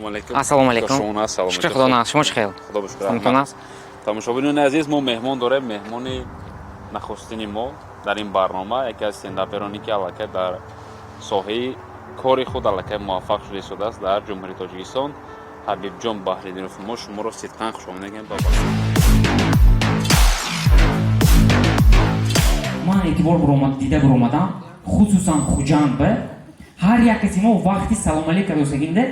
Ассалому алейкум. Ассалому алейкум. Шуна, ассалому Шукр Худона, шумо чӣ хел? Худо бишукр. Самтонас. Тамошобинони азиз, мо меҳмон дорем. Меҳмони нахустини мо дар ин барнома яке аз стендапероне ки аллакай дар соҳаи кори худ аллакай муваффақ шуда истодааст дар ҷумҳурии Тоҷикистон. Ҳабибҷон Баҳриддинов, мо шуморо сидқан хушомадед мегӯем. ман эътибор дида биромадам, хусусан хуҷанд ҳар як каси мо вақти салом алейка досагинда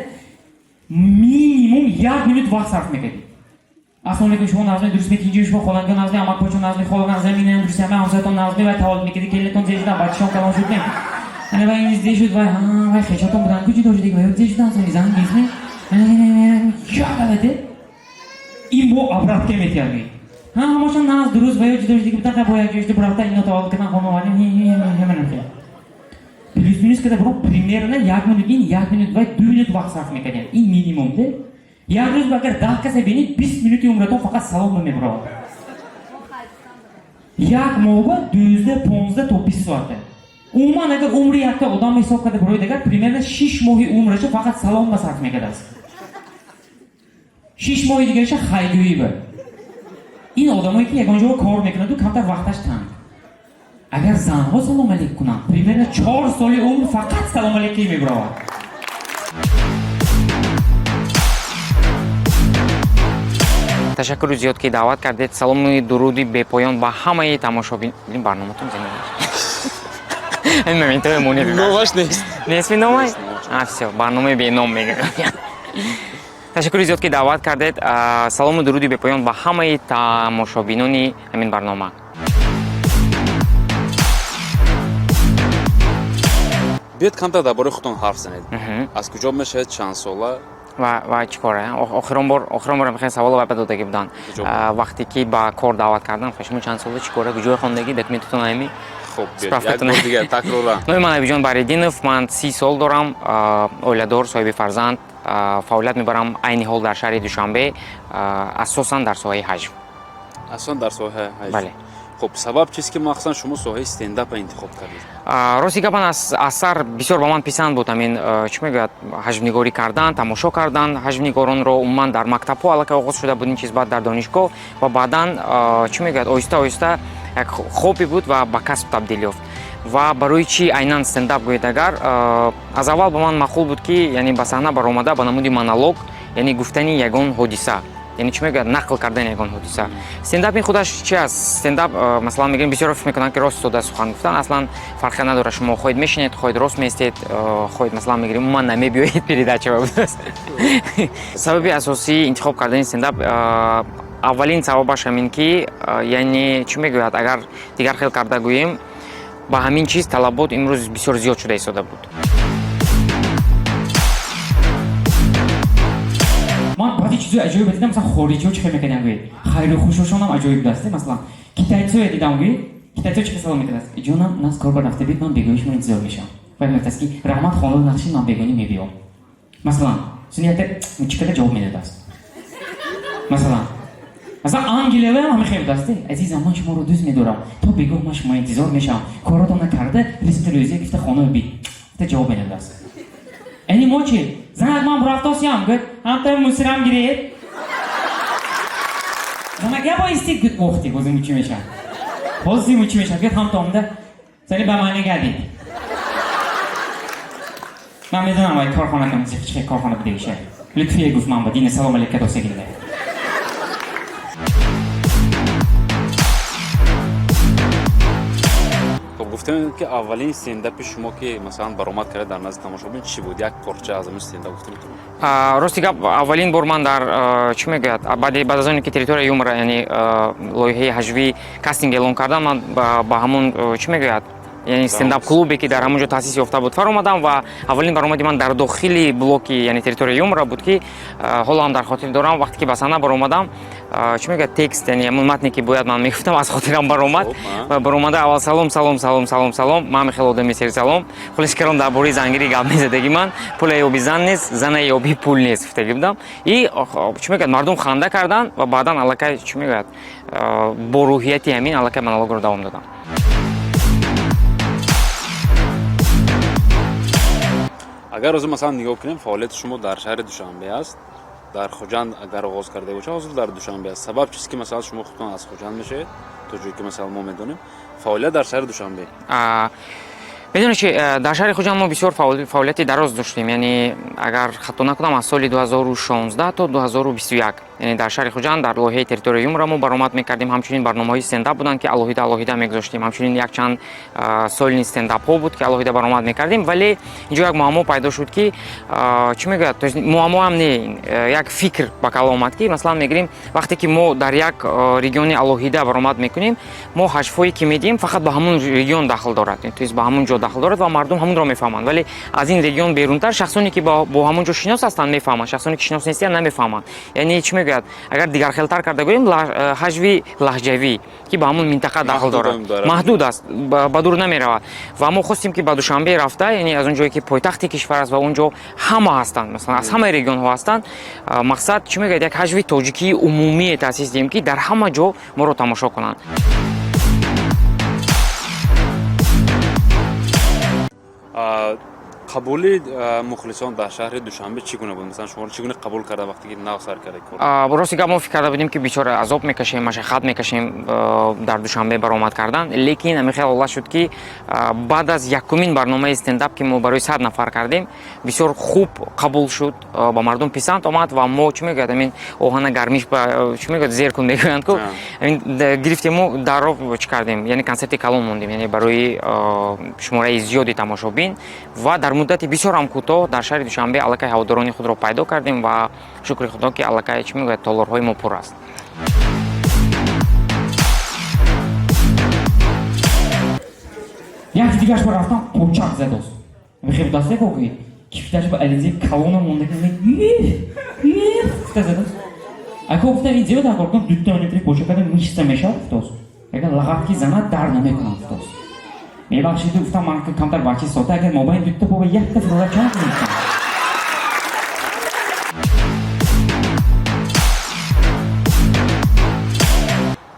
минимум 1 минут вақт сарф мекардем. Ассалому алейкум, шумо назми дуруст метинҷи, шумо холанга назми, амакпочо назми, холага назми, минам дуруст ҳама ҳамсоятон назми ва таваллуд мекарди, келинатон зешудан, бачашон калон шудем. ана ва ин зе шуд ва хешотон будан куҷи дошт дига ва зе шудан сами зан гизме. Ягаваде. Ин бо обратка метиярди. ҳамашон наз дуруст ва ҷи дошт дига будан бо як ҷошти бурафта ино таваллуд кардан хонаварим ҳаманам кардам. Плюс-минус када бро примерно 1 минут ин 1 минут ва 2 минут вақт сарф мекардем. Ин минимум де. Як рӯз агар 10 каса бинед 20 минути умратон фақат салом мебарад. Як моҳга 12-15 то 20 соат. Умуман агар умри якта одам ҳисоб карда бироед агар примерно 6 моҳи умраша фақат салом ба сарф мекардааст. 6 моҳи дигараша хайгӯӣ ба. Ин одамое ки ягон ҷо кор мекунанд камтар вақташ танг. Агар занҳо салом алейк кунанд примерно 4 соли умр фақат салом алейкӣ мебаравад. Ташаккури зиёд ки даъват кардед. Саломи дуруди бепоён ба ҳамаи тамошобинин барноматон ин моментҳое монед Номаш нест. несми номай? Всё, барномаи беном мегӯям. Ташаккури зиёд ки даъват кардед. Салому дуруди бепоён ба ҳамаи тамошобинони ҳамин барнома. Биёед камтар дар бораи худтон ҳарф занед. Аз куҷо мешавед, чанд сола? ва чӣ кора? Охирон бор мехоҳем саволо вай додагӣ будан. Вақте ки ба кор даъват кардам, шумо чанд сола чӣ кора? Куҷои хондагӣ, документатон ҳами? Хуб, як бор дигар такрора. Номи ман Ҳабибҷон Баҳриддинов, ман 30 сол дорам, оиладор, соҳиби фарзанд, фаъолият мебарам айни ҳол дар шаҳри Душанбе, асосан дар соҳаи ҳаҷв. Асосан дар соҳаи ҳаҷв. Бале. Хуб, сабаб чист ки махсусан шумо соҳаи стендапа интихоб кардед? Рости гапан аз сар бисёр ба ман писанд буд ҳамин чӣ мегӯяд ҳаҷвнигорӣ кардан, тамошо кардан ҳаҷвнигоронро. Умуман дар мактабҳо аллакай оғоз шуда буд ин чиз, баъд дар донишгоҳ ва баъдан чӣ мегӯяд оҳиста як хобби буд ва ба касб табдил ёфт. Ва барои чӣ айнан стендап гӯед агар аз аввал ба ман маъқул буд ки яъне ба саҳна баромада ба намуди монолог, яъне гуфтани ягон ҳодиса, яъне чӣ мегӯяд нақл кардани ягон ҳодиса. Стендап ин худаш чи аст? Стендап масалан мегӯем бисёро фикр мекунанд ки рост истода сухан гуфтан аслан фарқе надора. Шумо хоҳед мешинед, хоҳед рост меистед, хоҳед масалан мегӯем умуман намебиёед передача будааст. Сабаби асосии интихоб кардани стендап аввалин сабабаш ҳамин ки яъне чӣ мегӯяд агар дигар хел карда гӯем ба ҳамин чиз талабот имрӯз бисёр зиёд шуда истода буд. Ман баъди чизои аҷоиб дидам, масалан хориҷиҳо чӣ хел мекарданд гӯед. Хайру хушошонам аҷоиб даст. Масалан китайцоя дидам гӯед. Китайцо чӣ салом мекардааст? Ҷонам, нас кор ба рафта бед, ман бегони шумо интизор мешавам. Ва мегӯяд ки раҳмат хонуд нақшин, ман бегонӣ мебиём. Масалан сунията чӣ када ҷавоб медодааст. Масалан Англияя ҳам хел даст. Азизам, ман шуморо дӯст медорам. То бегоҳ ман шумо интизор мешавам. Коротон накарда, ресторозия гифта хонаи бид. Та ҷавоб медодааст. Эни мо чӣ? Занак ман бурафтосиям гӯд. Ҳамта мусирам гиред. Занак я бо истик гӯд охти, бозим чӣ меша? Бозим чӣ меша? Гӯд ҳамта омда. Сани ба ман нигардид. Ман медонам ай корхона кам чӣ корхона буда иша. Лутфие гуфт ман ба дин салом алейка досагинда. Гуфтем ки аввалин стендапи шумо ки масалан баромад карда дар назди тамошобин чӣ буд? Як порча аз ин стендап гуфта метавонед? Рости гап аввалин бор ман дар чӣ мегӯяд баъд аз оне ки территорияи юмра яъне лоиҳаи ҳаҷвӣ кастинг эълон кардам, ман ба ҳамон чӣ мегӯяд яъне стендап клубе ки дар ҳамон ҷо таъсис ёфта буд фаромадам ва аввалин баромади ман дар дохили блоки яъне территорияи юмра буд ки ҳоло ҳам дар хотир дорам. Вақте ки ба саҳна баромадам чӣ мегӯяд текст яъне ҳамон матне ки бояд ман мегуфтам аз хотирам баромад ва баромада аввал салом ман хеле одами серсалом хулоси кардам дар бораи зангирӣ гап мезадагӣ ман пула ёби зан нест, зана ёби пул нест гуфтагӣ будам. И чӣ мегӯяд мардум ханда кардан ва баъдан аллакай чӣ мегӯяд бо рӯҳияти ҳамин аллакай монологро давом додам. агар ҳозир масалан нигоҳ кунем фаъолияти шумо дар шаҳри Душанбе аст, дар Хоҷанд агар оғоз карда бошад, ҳозир дар Душанбе аст. Сабаб чист ки масалан шумо худтон аз Хоҷанд мешавед, то ҷое ки масалан мо медонем, фаъолият дар шаҳри Душанбе. بدون چی در شهر خودم ما بسیار فعالیتی دراز داشتیم، یعنی اگر خطا نکنم از سال 2016 تا 2021 یعنی در شهر خودم در لایحه تریتوریوم را ما برآمد می‌کردیم. همچنین برنامه‌های استنداپ بودن که الهیده می‌گذاشتیم. همچنین یک چند سال استنداپ ها بود که الهیده برآمد می‌کردیم. ولی اینجا یک معما پیدا شد که چی میگه، تو معما هم نه، یک فکر به کار آمد که مثلا میگیم وقتی که ما در یک رژیون الهیده برآمد می‌کنیم، ما حذفی که میدیم فقط به همون رژیون داخل دارد، تو به همون جا داخل دارد و مردم همون را میفهمند. ولی از این رژیون بیرونتر شخصانی که با همون جا شناس هستند میفهمند، شخصانی که شناس نیستند نمیفهمند. یعنی چی میگه، اگر دیگر خلطر کرده گوییم حذفی لهجوی که به همون منطقه داخل دارد محدود است، به دور نمیرود. و ما خواستیم که به دوشنبه رفته، یعنی از اونجایی که پایتخت کشور است و اونجا همه هستند، مثلا از همه رژیون ها هستند، مقصد چی میگه، یک حذفی تاجیکی عمومی تاسیس دیم که در همه جا ما رو تماشا کنند. қабули мухлисон дар шаҳри Душанбе чӣ гуна буд? Масалан шуморо чӣ гуна қабул карда вақте ки нав сар карда кор? рости гап мо фикр карда будем ки бичора азоб мекашем, машаққат мекашем дар Душанбе баромад кардан, лекин ҳамин хел ҳолат шуд ки баъд аз якумин барномаи стендап ки мо барои 100 нафар кардем, бисёр хуб қабул шуд, ба мардум писанд омад ва мо чӣ мегӯяд, ҳамин оҳана гармиш чӣ мегӯяд зер кун мегӯянд ку гирифтем, мо дарров чӣ кардем, яъне концерти калон мондем, яъне барои шумораи зиёди тамошобин ва дар муддати бисёр ҳам кӯтоҳ дар шаҳри Душанбе аллакай ҳаводорони худро пайдо кардем ва шукри худо ки аллакай чӣ мегӯяд толорҳои мо пур аст. як дигаш бор рафтам почак задост. Мехеб дасте коки кифташ ба ализе калона монда ки задост. Ако гуфта видео дар коркам дутта метри почакада мишса мешав фтос. Ягар лагаб ки зана дар намекунам фтос. мебахшед гуфтам ман камтар бачи сота агар мобайн дутта бо якта фурора чанд мешав.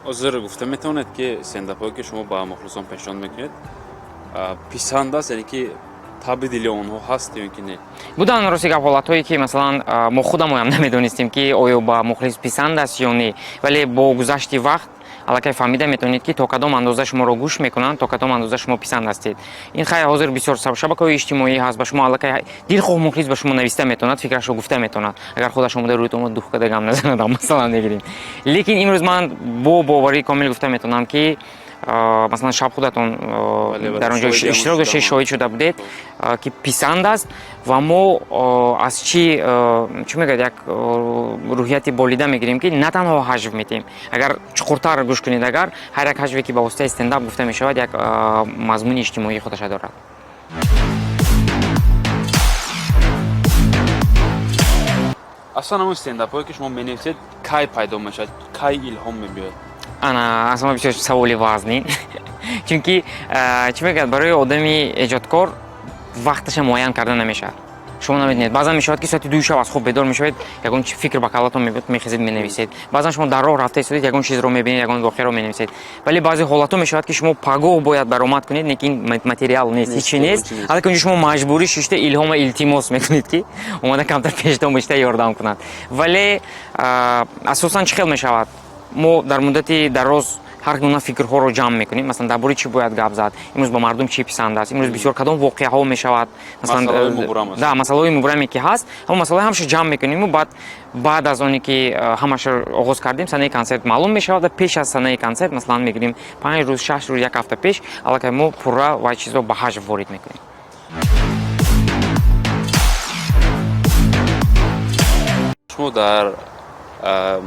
ҳозир гуфта метавонед ки стендапҳое ки шумо ба мухлисон пешон мекунед писанд аст, яъне ки таби дили онҳо ҳаст ё ки не? будан рости гап ҳолатҳое ки масалан мо худамон ҳам намедонистем ки оё ба мухлис писанд аст ё не, вале бо гузашти вақт аллакай фаҳмида метавонед ки то кадом андоза шуморо гӯш мекунанд, то кадом андоза шумо писанд ҳастед. ин хай ҳозир бисёр шабакаҳои иҷтимоӣ ҳаст, ба шумо аллакай дилхоҳ мухлис ба шумо нависта метавонад, фикрашро гуфта метавонад, агар худаш омода рӯи тумо дух када гам назанад, масалан мегирем. лекин имрӯз ман бо боварии комил гуфта метавонам ки مثلا شب خودتون در اونجا اشتراک داشته، شاهد شده بودید که پسند است و ما از چی میگه یک روحیتی بالیده میگیریم که نه تنها حذف میتیم، اگر چقورتر گوش کنید، اگر هر یک حذفی که با واسطه استنداپ گفته میشود یک مضمون اجتماعی خودش دارد. اصلا همون استنداپایی که شما می‌نویسید کی پیدا میشه، کی الهام می‌بیاد؟ انا اصلا بسیار سوالی وزنی چونکی چی میگه، برای آدمی ایجادکار وقتش معین کرده نمیشه. شما نمیدونید بعضا میشود که ساعت 2 شب از خواب بیدار میشوید، یگان فکر به کلاتون میخیزید مینویسید، بعضا شما در راه رفته ایستادید یگان چیز رو میبینید، یگان واقعه رو مینویسید، ولی بعضی حالات میشود که شما پگاه باید برآمد کنید، لیکن متریال نیست، هیچی نیست، البته شما مجبوری شیشته الهام التماس میکنید که اومده کمتر پیشتون بیشتر یاردم کنند. ولی اساسا چه خیلی میشود، ما در مدتی دراز هر گونه فکرها رو جمع میکنیم، مثلا درباره چی باید گپ زد، امروز با مردم چی پسند است، امروز بسیار کدام واقعه ها میشود، مثلا مسائل مبرمی که هست، همون مسائل همش جمع میکنیم و بعد از اونی که همش آغاز کردیم سنه کنسرت معلوم میشود و پیش از سنه کنسرت مثلا میگیریم 5 روز 6 روز یک هفته پیش البته ما پورا و چیزا به حذف وارد میکنیم. شما در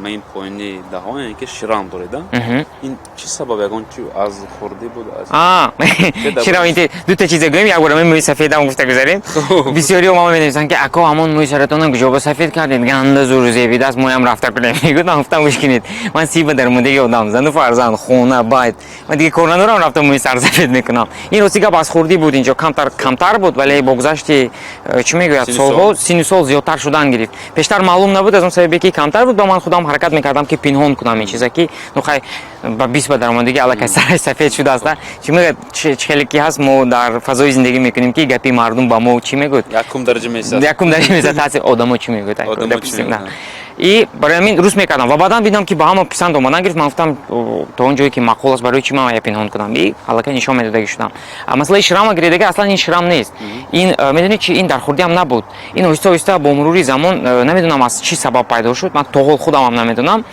این پایینی دهان یعنی که شیران دارید، این چه سبب یکون چی از خورده بود؟ شیران این دو تا چیز گویم، یک بار موی سفید هم گفته گذاریم، بسیاری ما می‌نویسن که اکا همون موی سرتون گجوب سفید کردید، گنده زور زیبید است، مویم رفته کنیم. میگم گفتم گوش کنید، من سیب در مونده یادم زن و فرزند خونه باید من دیگه کرونا دارم رفتم موی سر سفید میکنم. این روزی که باز خوردی بود اینجا کمتر بود، ولی با گذشت چی میگوید سالها سینوسال زیادتر شدن گرفت. پیشتر معلوم نبود از اون سببی که کمتر بود، من خودم حرکت میکردم که پنهان کنم این چیزا که نخواهی با 20 به درآمدگی علاقه سرش سفید شده است. چی میگه چه کی هست ما در فضای زندگی میکنیم که گپی مردم با ما چی میگوید یکم درجه میسازد. یکم درجه میسازد هست آدما چی میگوید. ای برای همین روز میکردم و بعدا دیدم که با هم پسند اومدن گرفت. من گفتم تا اون جایی که معقول است برای چی من یا پنهان کنم. ای علاقه نشون میداده شدم. مثلا شرم اگر دیگه اصلا این شرم نیست. این میدونی چی این در خوردی هم نبود. این آهسته آهسته با مرور زمان نمیدونم از چی سبب پیدا شد. من تو خودم هم نمیدونم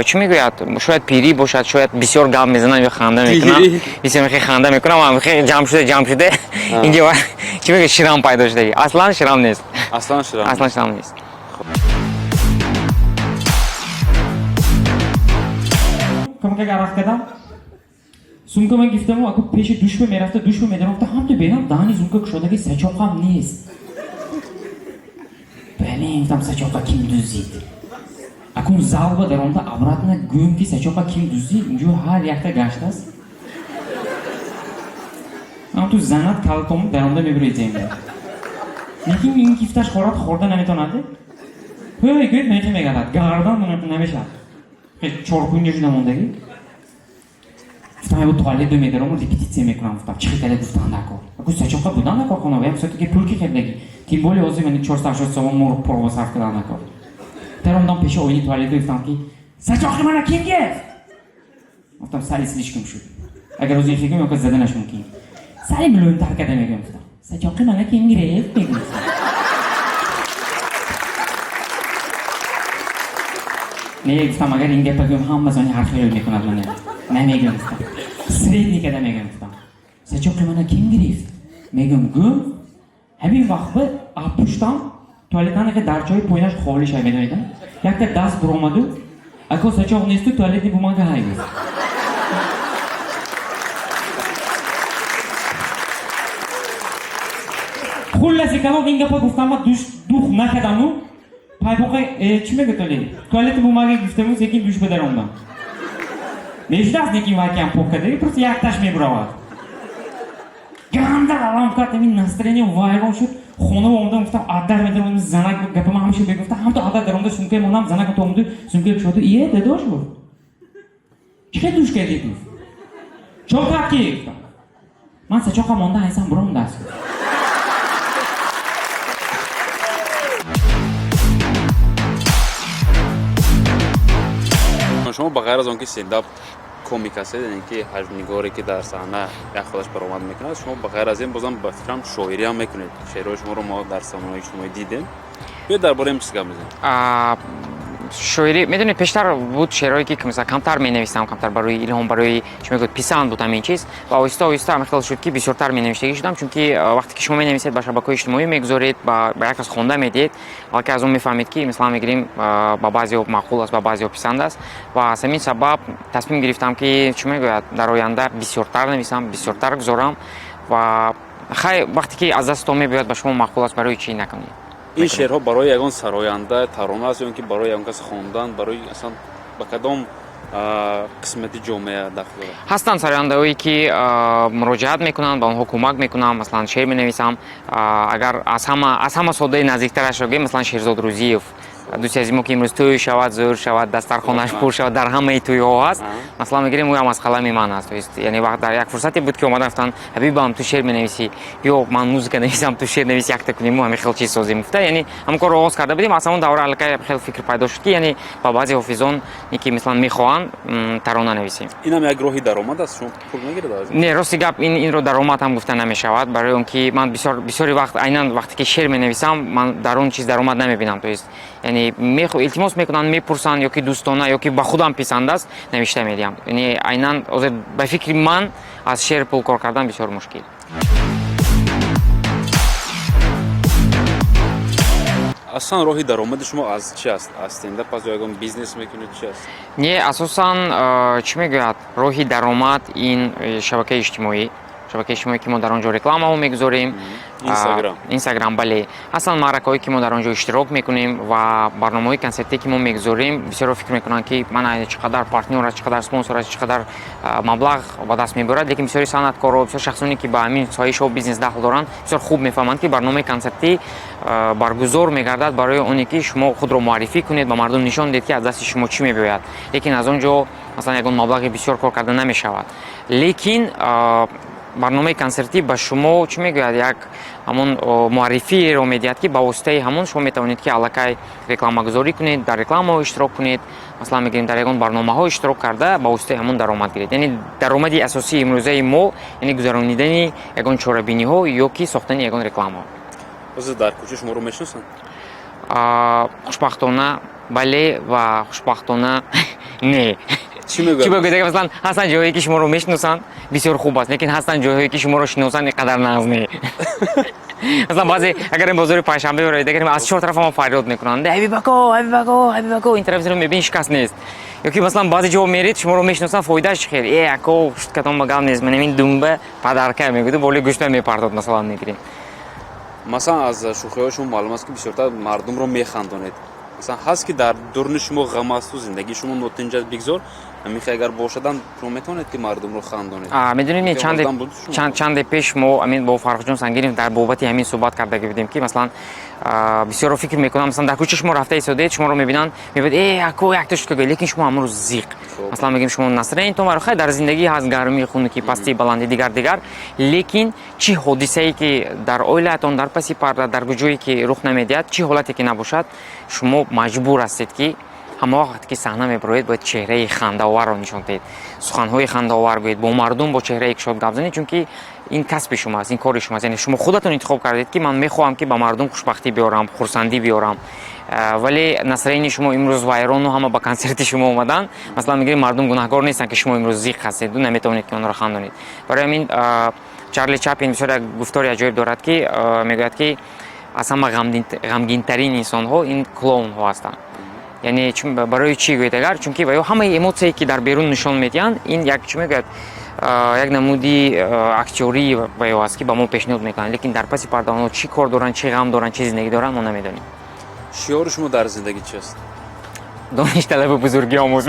چی میگوید. شاید پیری باشد، شاید بسیار گپ میزنم یا خنده میکنم. بسیار خنده میکنم و جمع شده اینجا چی میگه شرم پیدا شده. اصلا شرم نیست. اصلا شرم نیست. کم که گرفت کردم سومکو من گفتم اگه پیش دوش به میرفته دوش به میدارم گفتم هم تو بینم دهانی سومکو شده که سچاق هم نیست. بله گفتم سچاق کیم دوزید اگه اون زالبا در اونتا عبرت نه گویم که سچاق کیم دوزید اینجا هر یکتا گشت است. اما تو زنت کلتوم در اونتا میبرید زنده لیکن این گفتش خورده نمیتونده های گوید میگه میگدد گردان نمیشد چارپونی شده موندگی گفتم ایو توالت دو میدارم و ریپتیتسی میکنم گفتم چی خیلی گفتن نکن اگه سچاقا بودن نکن خونه ویم ساعتی که پول که خیلی تیم بولی اوزی منی 480 سوم مور پرو صرف کردن نکن در اومدم پیش اوینی توالت گفتم که سچاقی من کیم گفت گفتم سری سلیش کم شد اگر روزی فکر میکنم زده نشون کیم سری ملویم ترکده میگم گفتم سچاقی من کیم گرفت میگم گفتم اگر این گپ بگم هم بزنی حرفی رو میکند من نمیگم گفتم سریع نیکده میگم گفتم سچاقی من کیم گرفت میگم گم همین وقت به پشتم توالتانه که درچای پوینش خالی شد میدونیدم یک تا دست برآمد اگه سچاق نیست تو توالت نی بومانگه های گفت خلاصی کنم این گپ گفتم ما دوخ نکردم پایبوقه چی میگه توالت بومانگه گفتم یکی دوش بدرم میشه از نیکی واقعی هم پوک کردی پس یک تاش میبرود گرم در علام کردم این نسترینی وایران شد خونه اومدم گفتم عادر میدارم زنک گپ ما همیشه بگفتم هم تو عادر درونده سومکه مونم زنک تو اومدی سومکه شد ایه داداش بود چه دوش کردی تو چون تاکی گفتم من سه چاقا مونده انسان برام دست شما بغیر از اونکه استنداپ کمیک هستید یعنی که حجم‌نگاری که در صحنه یک خودش برآمد میکنه شما بغیر از این بازم به فکرم شاعری هم میکنید شعرهای شما رو ما در صحنه‌های اجتماعی دیدیم بیا درباره این چیز گپ بزنید شاعری میدونید پیشتر بود شعرهایی که مثلا کمتر مینویسم کمتر برای الهام برای چی میگوید پیسند بود همین چیز و آهسته آهسته همین شد که بسیارتر مینوشته شدم چون که وقتی که شما مینویسید با شبکه‌های اجتماعی میگذارید با یک از خونده میدید که از اون میفهمید که مثلا میگیریم با بعضی معقول است با بعضی پسند است و از همین سبب تصمیم گرفتم که چی میگوید در آینده بسیارتر نویسم بسیارتر گذارم و خیلی وقتی که از دست میاد به شما معقول است برای چی نکنید این شعرها برای یگان سراینده ترانه است یا اینکه برای یگان کس خواندن برای اصلا با کدام قسمتی جامعه داخل هستن سراینده‌هایی که مراجعت میکنن با اون حکومت میکنن مثلا شعر مینویسم اگر از همه ساده نزدیکترش بگیم مثلا شیرزاد روزیف دوستی از ما که امروز توی شود زور شود دسترخوانش پر شود در همه توی ها هست مثلا میگیم او هم از قلم من است یعنی وقت در یک فرصتی بود که اومدن گفتن حبیبم تو شعر بنویسی یا من موزیک نویسم تو شعر نویس یک تا کنیم همین خیلی چیز سازی مفته یعنی هم کار آغاز کرده بودیم اصلا اون دوره الکی خیلی فکر پیدا شد که یعنی با بعضی حافظان که مثلا میخوان ترانه نویسیم این هم یک راهی درآمد است شما پول میگیرید از نه راستی گپ این رو درآمد هم گفته نمیشود برای اینکه من بسیاری وقت عیناً وقتی که شعر مینویسم من در اون چیز درآمد نمیبینم تو است یعنی التماس میکنن میپرسن یا که دوستانه یا که با خودم پسند است نوشته میدیم یعنی عیناً به فکر من از شعر پول کار کردن بسیار مشکل اصلا راهی درآمد شما از چی است از استنداپ از یگان بیزنس میکنید چی است نه اساساً چی میگوید راهی درآمد این شبکه اجتماعی که ما در آنجا رکلام میگذاریم اینستاگرام بله اصلا معرکه‌ای که ما در آنجا اشتراک میکنیم و برنامه‌های کنسرتی که ما میگذاریم بسیار فکر میکنن که من چقدر پارتنر چقدر اسپانسر چقدر مبلغ با دست میبرد لیکن بسیاری صنعتکارا بسیار شخصانی که با همین سایه شو بیزنس دخل دارن بسیار خوب میفهمند که برنامه کنسرتی баргузор мегардад барои оне ки шумо худро муаррифӣ кунед, ба мардум нишон дед ки аз дасти шумо чӣ мебиёяд. Лекин аз он ҷо масалан ягон маблағи бисёр кор карда намешавад. Лекин барномаи консертӣ ба шумо чӣ мегӯяд, як ҳамон муаррифиеро медиҳад ки ба воситаи ҳамон шумо метавонед ки аллакай рекламагузорӣ кунед, дар рекламаҳо иштирок кунед, масалан мегӯем дар ягон барномаҳо иштирок карда ба воситаи ҳамон даромад гиред. Яъне даромади асосии имрӯзаи мо яъне гузаронидани ягон чорабиниҳо ё ки сохтани ягон реклама. ҳозир дар кӯча шуморо мешиносанд? Хушбахтона бале ва хушбахтона не. Чӣ мегӯяд? Чӣ бигӯяд, масалан ҳастанд ҷойҳое ки шуморо мешиносанд, бисёр хуб аст, лекин ҳастанд ҷойҳое ки шуморо шиносанд, инқадар нағз не. Масалан баъзе агар ин бозори Панҷшанбе бароид агар аз чор тараф ҳама фарёд мекунанд, ҳабибако ҳабибако ҳабибако, ин тараф мебинӣ шикаст нест. Ё ки масалан баъзе ҷо мерид шуморо мешиносанд, фоидааш чӣ хел? Ако шуткатон ба гап нест, менам ин думба падарка мегӯяд, боли гӯшта мепардод масалан мегирем. Масалан аз шӯхиҳои шумо маълум аст ки бисёртар мардумро механдонед. Масалан ҳаст ки дар дурни шумо ғам асту зиндагии шумо нотинҷа бигзор, ҳамихе агар бошадам шумо метавонед ки мардумро хандонед? Медонед чанде пеш мо амин бо Фаррухҷон Сангиров дар бобати ҳамин суҳбат карда будем ки масалан бисёро фикр мекунам, масалан дар кӯча шумо рафта истодед, шуморо мебинанд, мегӯяд ако якта шутка гӯй, лекин шумо ҳамон рӯз зиқ. Масалан мегӯем шумо настроениятон барохай дар зиндагӣ ҳаст гармӣ, хунуки, пастӣ, баландӣ, дигар, лекин чӣ ҳодисае ки дар оилаатон, дар паси парда, дар ҷое ки рух намедиҳад, чӣ ҳолате ки набошад, шумо маҷбур ҳастед ки ҳама вақт ки саҳна мебароед бояд чеҳраи хандаоварро нишон диҳед, суханҳои хандаовар гӯед, бо мардум бо чеҳраи кушод гап занед, чунки ин касби шумоаст, ин кори шумоаст. Яъне шумо худатон интихоб кардед ки ман мехоҳам ки ба мардум хушбахтӣ биёрам, хурсандӣ биёрам, вале настроении шумо имрӯз вайрону ҳама ба консерти шумо омаданд. Масалан мегӯем мардум гунаҳкор нестанд ки шумо имрӯз зиқ ҳастед, наметавонед ки онро хандонед. Барои ҳамин Чарли Чаплин бисёр як гуфтори аҷоиб дорад ки мегӯяд ки аз ҳама ғамгинтарин инсонҳо ин клоунҳо ҳастанд. Яъне барои чӣ гӯед агар, чунки ба ё ҳамаи эмоцияе ки дар берун нишон медиҳанд, ин як чӣ мегӯяд, як намуди актёрӣ ба ё аст ки ба мо пешниҳод мекунанд, лекин дар паси парда онҳо чӣ кор доранд, чӣ ғам доранд, чӣ зиндагӣ доранд, мо намедонем. Шиёри шумо дар зиндагӣ чӣ аст? Доништалабу бузургӣ омӯз.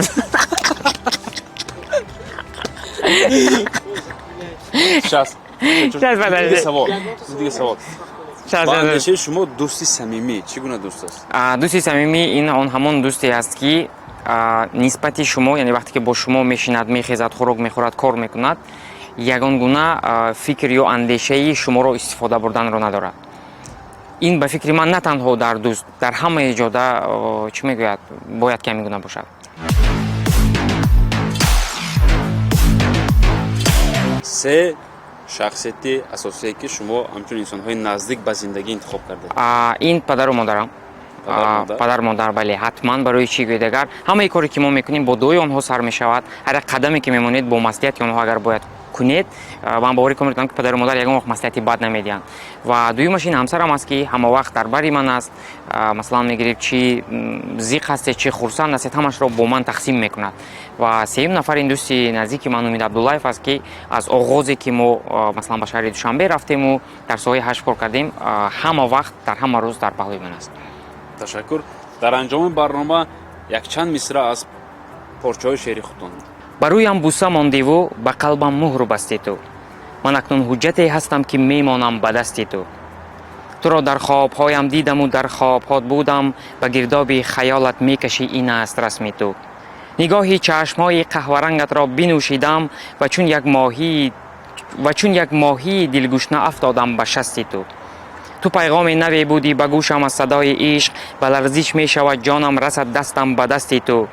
Дигар савол. Ба андешаи шумо дӯсти самимӣ чӣ гуна дӯст аст? Дӯсти самимӣ ин он ҳамон дӯсте аст ки нисбати шумо, яъне вақте ки бо шумо мешинад, мехезад, хӯрок мехӯрад, кор мекунад, ягон гуна фикр ё андешаи шуморо истифода бурданро надорад. ин ба фикри ман на танҳо дар дӯст, дар ҳамаи ҷода чӣ мегӯяд, бояд ки ҳамин гуна бошад. се шахсияти асосие ки шумо ҳамчун инсонҳои наздик ба зиндагӣ интихоб кардед? Ин падару модарам. Падар модар бале, ҳатман. Барои чӣ гӯед, агар ҳамаи коре ки мо мекунем бо дуои онҳо сар мешавад, ҳар як қадаме ки мемонед бо маслиҳати онҳо агар бояд кунед, ман боварӣ мекунам ки падару модар ягон вақт маслиҳати бад намедиҳанд. Ва дуюмаш ин ҳамсарам аст ки ҳама вақт дар бари ман аст. Масалан мегиред чӣ зиқ ҳастед, чӣ хурсанд ҳастед, ҳамашро бо ман тақсим мекунад. Ва сеюм нафар ин дӯсти наздики ман Умид Абдуллаев аст ки аз оғозе ки мо масалан ба шаҳри Душанбе рафтему, дар соҳаи ҳашт кор кардем, ҳама вақт дар ҳама рӯз дар паҳлӯи ман аст. Ташаккур. Дар анҷоми барнома якчанд мисра аз порчаҳои шеъри худтон. Ба рӯям буса мондиву ба қалбам муҳру басти ту. Ман акнун ҳуҷҷате ҳастам ки мемонам ба дасти ту. туро дар хобҳоям дидаму дар хобҳот будам, ба гирдоби хаёлат мекашӣ, ин аст расми ту. нигоҳи чашмҳои қаҳварангатро бинӯшидам ва чун як моҳии дилгушна афтодам ба шасти ту. ту пайғоми наве будӣ ба гӯшам аз садои ишқ, ба ларзиш мешавад ҷонам, расад дастам ба дасти ту.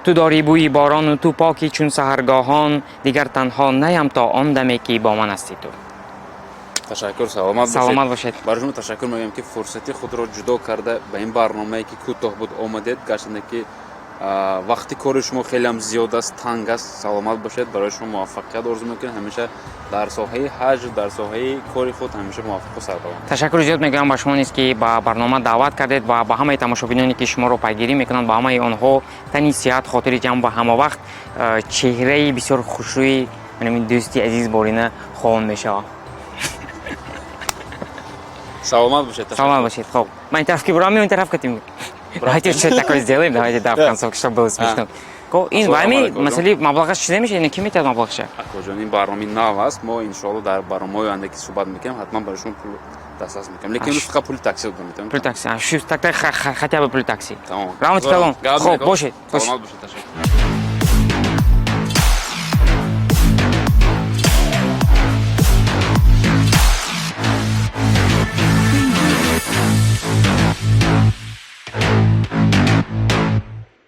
ту дорӣ бӯи борону ту покӣ чун саҳаргоҳон, дигар танҳо наям то он даме ки бо ман ҳасти ту. Ташаккур, саломат бошед. Саломат бошед. Барои шумо ташаккур мегӯям ки фурсати худро ҷудо карда ба ин барномае ки кӯтоҳ буд омадед, гарчанде ки вақти кори шумо хелеам зиёд аст, танг аст. Саломат бошед. Барои шумо муваффақият орзу мекунем. ҳамеша дар соҳаи ҳаҷр, дар соҳаи кори худ ҳамеша муваффақу сарбаланд. Ташаккури зиёд мегӯям ба шумо низ ки ба барнома даъват кардед ва ба ҳамаи тамошобиноне ки шуморо пайгирӣ мекунанд, ба ҳамаи онҳо тани сиҳат, хотири ҷамъ ва ҳама вақт чеҳраи бисёр хушрӯи ин дӯсти азиз борина хоҳон мешавам. Саломат бошед. Саломат бошед. Хоб, ман ин тараф ки бурам, ин тараф катим. Давайте что-то такое сделаем, давайте да, в концовке, чтобы было смешно. ин вами масъалаи маблағаш чизе меша, ин ки метавад маблағаша? Акоҷон, ин барномаи нав аст. Мо иншоалло дар барномаҳои оянда ки суҳбат мекунем, ҳатман барои шумо дасаз мекунем. Лекин рӯз фақат пули такси метавонем. Пули такси. Шу так хотя бы пули такси. Тамом. Равнати калом. Хоб, бошед. Саломат бошед, ташаккур.